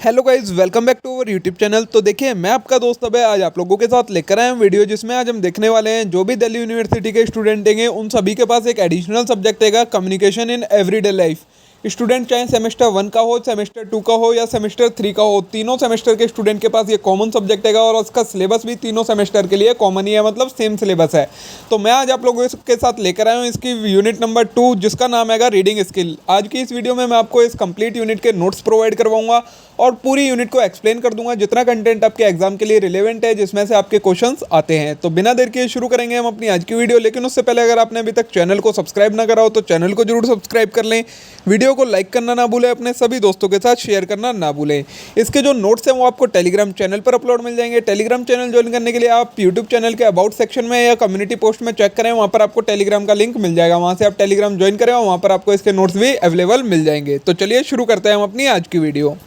Hello guys, welcome back to our YouTube channel. तो देखिए, मैं आपका दोस्त अभय आज आप लोगों के साथ लेकर आया हूं वीडियो, जिसमें आज हम देखने वाले हैं जो भी दिल्ली यूनिवर्सिटी के स्टूडेंट हैं उन सभी के पास एक एडिशनल सब्जेक्ट है communication in everyday life. Student चाहे सेमेस्टर 1 का हो, सेमेस्टर 2 का हो या सेमेस्टर 3 का हो, तीनों सेमेस्टर के स्टूडेंट के पास ये कॉमन सब्जेक्ट है और उसका सिलेबस भी तीनों सेमेस्टर के लिए कॉमन ही है, मतलब सेम सिलेबस है। तो मैं आज आप लोगों के साथ लेकर आया हूँ इसकी यूनिट नंबर 2, जिसका नाम है रीडिंग स्किल। आज की इस वीडियो में मैं आपको इस कंप्लीट यूनिट के नोट्स प्रोवाइड करवाऊंगा और पूरी यूनिट को एक्सप्लेन कर दूंगा, जितना कंटेंट आपके एग्जाम के लिए रिलेवेंट है, जिसमें से आपके क्वेश्चंस आते हैं। तो बिना देर के शुरू करेंगे हम अपनी आज की वीडियो। लेकिन उससे पहले अगर आपने अभी तक चैनल को सब्सक्राइब ना करा हो तो चैनल को जरूर सब्सक्राइब कर लें, वीडियो को लाइक करना ना भूलें, अपने सभी दोस्तों के साथ शेयर करना ना भूलें। इसके जो नोट्स हैं वो आपको टेलीग्राम चैनल पर अपलोड मिल जाएंगे। टेलीग्राम चैनल ज्वाइन करने के लिए आप यूट्यूब चैनल के अबाउट सेक्शन में या कम्युनिटी पोस्ट में चेक करें, वहाँ पर आपको टेलीग्राम का लिंक मिल जाएगा, वहाँ से आप टेलीग्राम ज्वाइन करें और वहाँ पर आपको इसके नोट्स भी अवेलेबल मिल जाएंगे। तो चलिए शुरू करते हैं हम अपनी आज की वीडियो।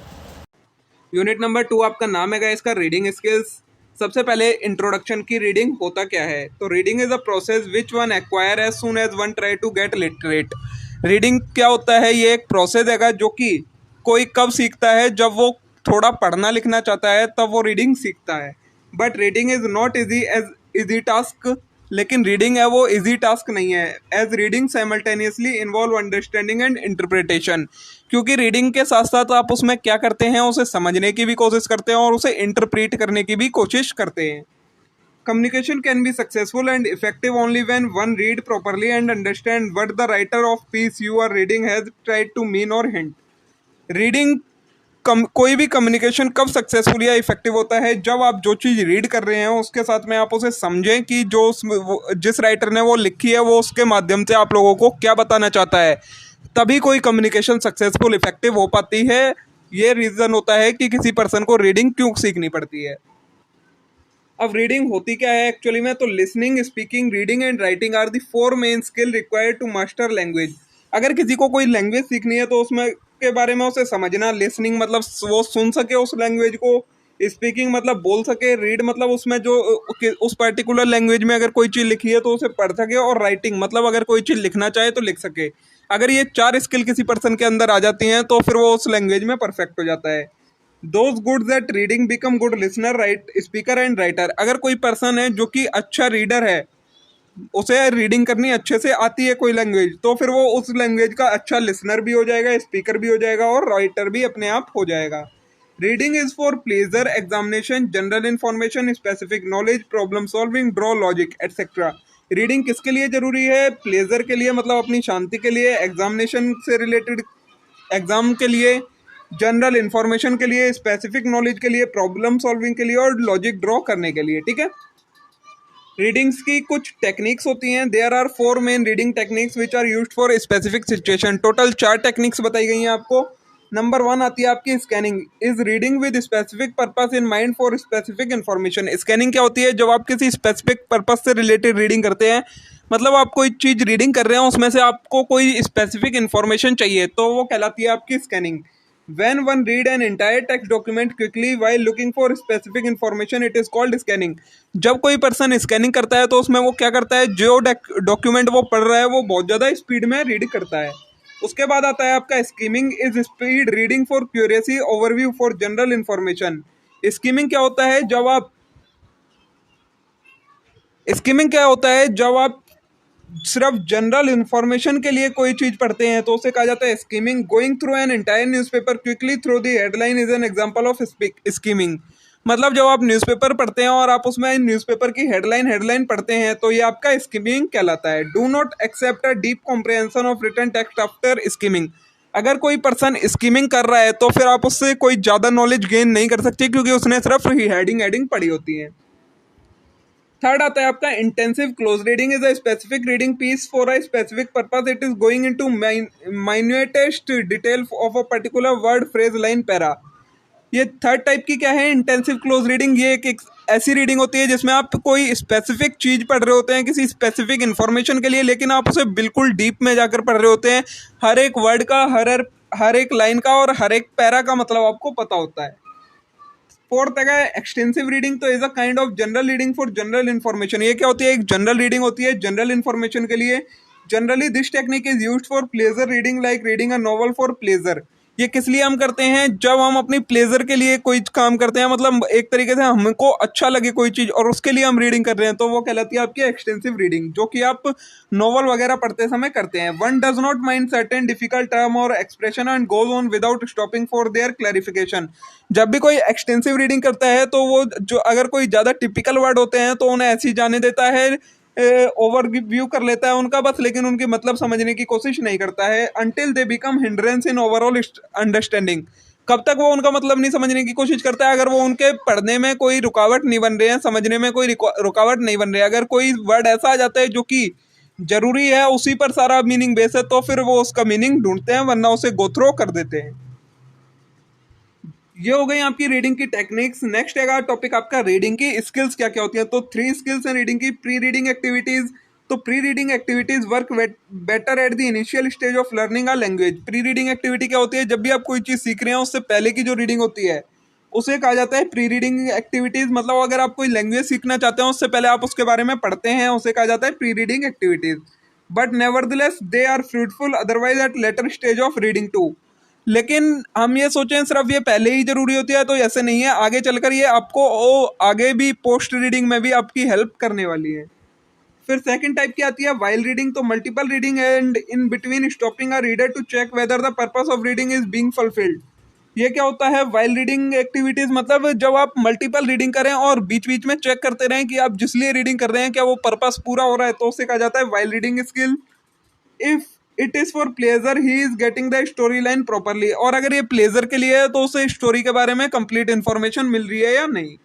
यूनिट नंबर 2 आपका नाम है इसका रीडिंग स्किल्स। सबसे पहले इंट्रोडक्शन की रीडिंग होता क्या है। तो reading is a process which one acquire as soon as one try to get literate. Reading क्या होता है, ये एक प्रोसेस है जो कि कोई कब सीखता है, जब वो थोड़ा पढ़ना लिखना चाहता है तब वो रीडिंग सीखता है। But reading is not easy as easy task. लेकिन रीडिंग है वो इजी टास्क नहीं है, as reading simultaneously involve understanding and interpretation. क्योंकि रीडिंग के साथ साथ आप उसमें क्या करते हैं, उसे समझने की भी कोशिश करते हैं और उसे इंटरप्रेट करने की भी कोशिश करते हैं। Communication can be successful and effective only when one read properly and understand what the writer of piece you are reading has tried to mean और हिंट। रीडिंग कोई भी कम्युनिकेशन कब सक्सेसफुल या इफेक्टिव होता है, जब आप जो चीज़ रीड कर रहे हैं उसके साथ में आप उसे समझें कि जिस राइटर ने वो लिखी है वो उसके माध्यम से आप लोगों को क्या बताना चाहता है, तभी कोई कम्युनिकेशन सक्सेसफुल इफेक्टिव हो पाती है। ये रीज़न होता है कि किसी पर्सन को रीडिंग क्यों सीखनी पड़ती है। अब रीडिंग होती क्या है एक्चुअली में, तो listening, speaking, reading and writing are the 4 main skill required to master language. अगर किसी को कोई लैंग्वेज सीखनी है तो उसमें के बारे में उसे समझना, लिसनिंग मतलब वो सुन सके उस लैंग्वेज को, स्पीकिंग मतलब बोल सके, रीड मतलब उसमें जो उस पर्टिकुलर लैंग्वेज में अगर कोई चीज़ लिखी है तो उसे पढ़ सके, और राइटिंग मतलब अगर कोई चीज़ लिखना चाहे तो लिख सके। अगर ये 4 स्किल किसी पर्सन के अंदर आ जाती हैं तो फिर वो उस लैंग्वेज में परफेक्ट हो जाता है। Those goods at reading become good listener, right speaker and writer. अगर कोई पर्सन है जो कि अच्छा रीडर है, उसे रीडिंग करनी अच्छे से आती है कोई लैंग्वेज, तो फिर वो उस लैंग्वेज का अच्छा लिसनर भी हो जाएगा, स्पीकर भी हो जाएगा और राइटर भी अपने आप हो जाएगा। Reading is for pleasure, examination, general information, specific knowledge, problem solving, draw logic etcetera. Reading किसके लिए जरूरी है, प्लेजर के लिए मतलब अपनी शांति के लिए, एग्जामिनेशन से रिलेटेड एग्जाम के लिए, जनरल इंफॉर्मेशन के लिए, स्पेसिफिक नॉलेज के लिए, प्रॉब्लम सॉल्विंग के लिए और लॉजिक ड्रॉ करने के लिए। ठीक है। रीडिंग्स की कुछ टेक्निक्स होती हैं। There are 4 main reading techniques which are used for specific situation. Total 4 techniques बताई गई हैं आपको। नंबर 1 आती है आपकी scanning, is reading with specific purpose in mind for specific information. Scanning क्या होती है, जब आप किसी स्पेसिफिक पर्पस से रिलेटेड रीडिंग करते हैं, मतलब आप कोई चीज़ रीडिंग कर रहे हैं उसमें से आपको कोई स्पेसिफिक इन्फॉर्मेशन चाहिए, तो वो कहलाती है आपकी scanning. When one read an entire text document quickly while looking for specific information, it is called scanning. जब कोई पर्सन स्कैनिंग करता है तो उसमें वो क्या करता है, जो डॉक्यूमेंट वो पढ़ रहा है वो बहुत ज़्यादा स्पीड में रीड करता है। उसके बाद आता है आपका skimming, is speed reading for curiosity, overview for general information. Skimming क्या होता है, जब आप सिर्फ जनरल इंफॉर्मेशन के लिए कोई चीज़ पढ़ते हैं तो उसे कहा जाता है skimming. Going through an entire newspaper quickly through the headline is an example of skimming. मतलब जब आप न्यूज़पेपर पढ़ते हैं और आप उसमें न्यूज़पेपर की हेडलाइन पढ़ते हैं तो ये आपका स्कीमिंग कहलाता है। Do not accept a deep comprehension of written text after skimming. अगर कोई पर्सन स्कीमिंग कर रहा है तो फिर आप उससे कोई ज़्यादा नॉलेज गेन नहीं कर सकते, क्योंकि उसने सिर्फ हेडिंग पढ़ी होती है। थर्ड आता है आपका intensive close reading, is a specific reading piece for a specific purpose. It is going into minutest detail of a particular word, phrase, line, para. ये थर्ड टाइप की क्या है, इंटेंसिव क्लोज रीडिंग। ये एक ऐसी रीडिंग होती है जिसमें आप कोई स्पेसिफिक चीज़ पढ़ रहे होते हैं किसी स्पेसिफिक इन्फॉर्मेशन के लिए, लेकिन आप उसे बिल्कुल डीप में जाकर पढ़ रहे होते हैं। हर एक वर्ड का, हर एक लाइन का और हर एक पैरा का मतलब आपको पता होता है। फोर्थ है एक्सटेंसिव रीडिंग, तो is a kind of general reading for general information. ये क्या होती है, एक जनरल रीडिंग होती है जनरल इन्फॉर्मेशन के लिए। Generally this technique is used for pleasure reading, like reading a novel for pleasure. ये किस लिए हम करते हैं? जब हम अपनी प्लेजर के लिए कोई काम करते हैं, मतलब एक तरीके से हमको अच्छा लगे कोई चीज़ और उसके लिए हम रीडिंग कर रहे हैं, तो वो कहलाती है आपकी एक्सटेंसिव रीडिंग, जो कि आप नॉवल वगैरह पढ़ते समय करते हैं। One does not mind certain difficult term or expression and goes on without stopping for their clarification. जब भी कोई एक्सटेंसिव रीडिंग करता है तो वो जो अगर कोई ज़्यादा टिपिकल वर्ड होते हैं तो उन्हें ऐसे ही जाने देता है, ओवरव्यू कर लेता है उनका बस, लेकिन उनकी मतलब समझने की कोशिश नहीं करता है। Until they become hindrance in overall understanding. कब तक वो उनका मतलब नहीं समझने की कोशिश करता है? अगर वो उनके पढ़ने में कोई रुकावट नहीं बन रहे हैं, समझने में कोई रुकावट नहीं बन रही है, अगर कोई वर्ड ऐसा आ जाता है जो कि जरूरी है, उसी पर सारा मीनिंग बेस है, तो फिर वो उसका मीनिंग ढूंढते हैं, वरना उसे गो थ्रो कर देते हैं। ये हो गई आपकी रीडिंग की टेक्निक्स। नेक्स्ट है टॉपिक आपका रीडिंग की स्किल्स क्या क्या होती है। तो 3 स्किल्स हैं रीडिंग की। Pre reading activities. तो pre reading activities work better at the initial stage of learning a language. Pre reading activity क्या होती है? जब भी आप कोई चीज़ सीख रहे हैं उससे पहले की जो रीडिंग होती है उसे कहा जाता है प्री रीडिंग एक्टिविटीज। मतलब अगर आप कोई लैंग्वेज सीखना चाहते हैं उससे पहले आप उसके बारे में पढ़ते हैं, उसे कहा जाता है pre reading activities. But nevertheless they are fruitful otherwise at later stage of reading too. लेकिन हम ये सोचें सिर्फ ये पहले ही जरूरी होती है, तो ऐसे नहीं है, आगे चलकर ये आपको आगे भी पोस्ट रीडिंग में भी आपकी हेल्प करने वाली है। फिर सेकंड टाइप की आती है वाइल रीडिंग। तो multiple reading and in between stopping a reader to check whether the purpose of reading is being fulfilled. ये क्या होता है? वाइल रीडिंग एक्टिविटीज मतलब जब आप मल्टीपल रीडिंग करें और बीच बीच में चेक करते रहें कि आप जिस लिए रीडिंग कर रहे हैं क्या वो पर्पस पूरा हो रहा है, तो उसे कहा जाता है while reading skill. If it is for pleasure he is getting the story line properly. और अगर ये प्लेजर के लिए है तो उसे स्टोरी के बारे में कंप्लीट इन्फॉर्मेशन मिल रही है या नहीं।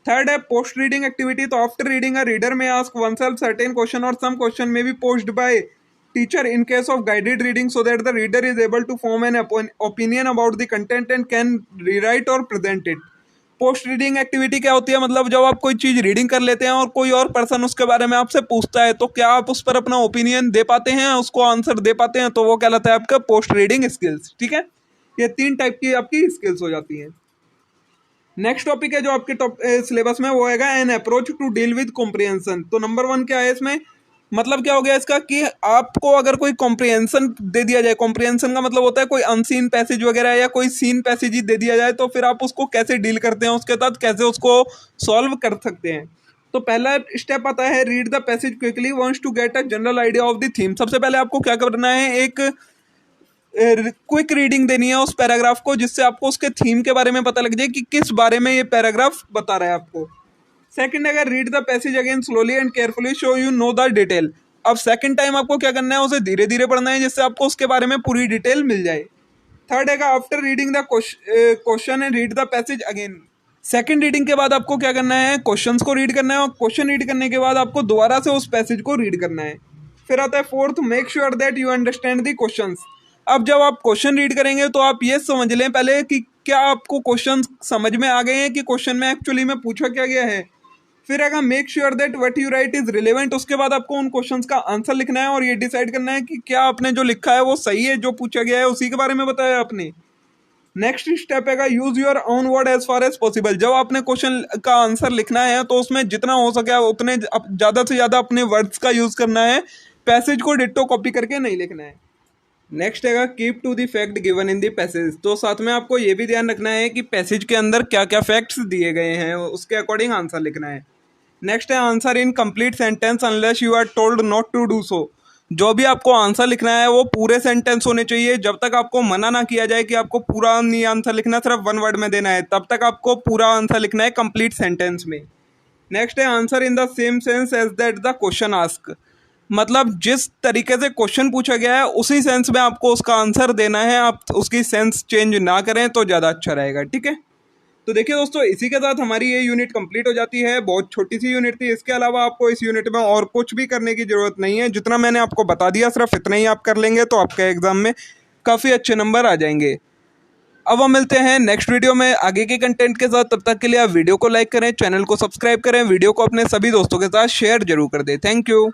थर्ड है पोस्ट रीडिंग एक्टिविटी। तो after reading a reader may ask oneself certain question or some question may be posed by teacher in case of guided reading so that the reader is able to form an opinion about the content and can rewrite or present it. Post reading activity क्या होती है? मतलब जब आप कोई चीज़ reading कर लेते हैं और कोई और पर्सन उसके बारे में आपसे पूछता है तो क्या आप उस पर अपना ओपिनियन दे पाते हैं, उसको आंसर दे पाते हैं, तो वो कहलाता है आपका पोस्ट रीडिंग स्किल्स। ठीक है, ये 3 टाइप की आपकी स्किल्स हो जाती हैं। नेक्स्ट टॉपिक है जो आपके सिलेबस में, वो है an approach to deal with comprehension. तो नंबर 1 क्या है इसमें? मतलब क्या हो गया इसका कि आपको अगर कोई कॉम्प्रिहेंशन दे दिया जाए, कॉम्प्रिहेंशन का मतलब होता है कोई अनसीन पैसेज वगैरह या कोई सीन पैसेज ही दे दिया जाए, तो फिर आप उसको कैसे डील करते हैं, उसके साथ कैसे उसको सॉल्व कर सकते हैं। तो पहला स्टेप आता है read the passage quickly once to get a general idea of the theme. सबसे पहले आपको क्या करना है, एक क्विक रीडिंग देनी है उस पैराग्राफ को, जिससे आपको उसके थीम के बारे में पता लग जाए कि किस बारे में ये पैराग्राफ बता रहा है आपको। सेकंड अगर read the passage again slowly and carefully so you know the detail. अब सेकंड टाइम आपको क्या करना है, उसे धीरे धीरे पढ़ना है जिससे आपको उसके बारे में पूरी डिटेल मिल जाए। थर्ड है after reading the question and read the passage again. Second reading के बाद आपको क्या करना है, क्वेश्चंस को रीड करना है, और क्वेश्चन रीड करने के बाद आपको दोबारा से उस पैसेज को रीड करना है। फिर आता है fourth, make sure that you understand the questions. अब जब आप क्वेश्चन रीड करेंगे तो आप ये समझ लें पहले कि क्या आपको क्वेश्चन समझ में आ गए हैं कि क्वेश्चन में एक्चुअली में पूछा क्या गया है। फिर अगर make sure that what you right is relevant. उसके बाद आपको उन क्वेश्चंस का आंसर लिखना है और ये डिसाइड करना है कि क्या आपने जो लिखा है वो सही है, जो पूछा गया है उसी के बारे में बताया आपने। नेक्स्ट स्टेप है use your own word as far as possible. जब आपने क्वेश्चन का आंसर लिखना है तो उसमें जितना हो सके उतने ज़्यादा से ज़्यादा अपने वर्ड्स का यूज़ करना है, पैसेज को डिट्टो कॉपी करके नहीं लिखना है। नेक्स्ट है keep to the fact given in the passage. तो साथ में आपको ये भी ध्यान रखना है कि पैसेज के अंदर क्या क्या फैक्ट्स दिए गए हैं, उसके अकॉर्डिंग आंसर लिखना है। नेक्स्ट है answer in complete sentence unless you are told not to do so. जो भी आपको आंसर लिखना है वो पूरे सेंटेंस होने चाहिए। जब तक आपको मना ना किया जाए कि आपको पूरा नहीं आंसर लिखना, सिर्फ 1 वर्ड में देना है, तब तक आपको पूरा आंसर लिखना है कंप्लीट सेंटेंस में। नेक्स्ट है answer in the same sense as that the question ask. मतलब जिस तरीके से क्वेश्चन पूछा गया है उसी सेंस में आपको उसका आंसर देना है, आप उसकी सेंस चेंज ना करें तो ज़्यादा अच्छा रहेगा। ठीक है, तो देखिए दोस्तों, इसी के साथ हमारी ये यूनिट कंप्लीट हो जाती है। बहुत छोटी सी यूनिट थी, इसके अलावा आपको इस यूनिट में और कुछ भी करने की ज़रूरत नहीं है। जितना मैंने आपको बता दिया सिर्फ इतना ही आप कर लेंगे तो आपके एग्ज़ाम में काफ़ी अच्छे नंबर आ जाएंगे। अब हम मिलते हैं नेक्स्ट वीडियो में आगे के कंटेंट के साथ। तब तक के लिए आप वीडियो को लाइक करें, चैनल को सब्सक्राइब करें, वीडियो को अपने सभी दोस्तों के साथ शेयर जरूर कर दें। Thank you.